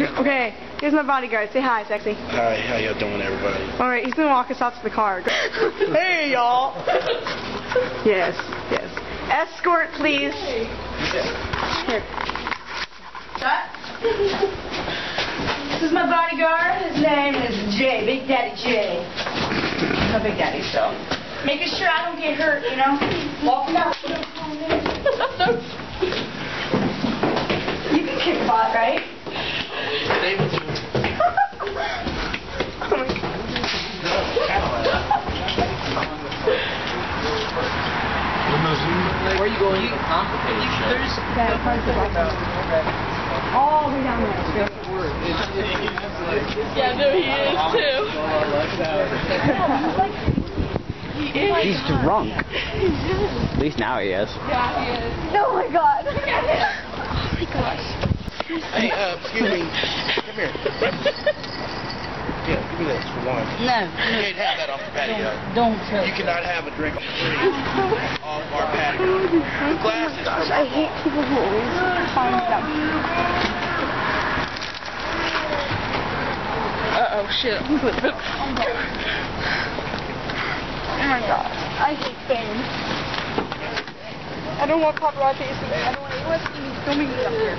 Okay, here's my bodyguard. Say hi, sexy. Hi, how y'all doing, everybody? Alright, he's gonna walk us out to the car. Hey, y'all! Yes, yes. Escort, please. Here. Shut. This is my bodyguard. His name is Jay, Big Daddy Jay. No Big Daddy, so. Making sure I don't get hurt, you know? Walking out. You can kick butt, right? Where are you going? There's all the way down there. Yeah, no, he is too. He's drunk. At least now he is. Yeah, he is. Oh my god. Oh my gosh. Hey, excuse me. Come here. Yeah, give me this for one. No. You can't have that off the patio. Don't You cannot have a drink off our patio. The glasses. I hate people who always find them. Uh-oh, shit. Oh my god. I hate fame. I don't want paparazzi today. I don't want anyone filming me up here.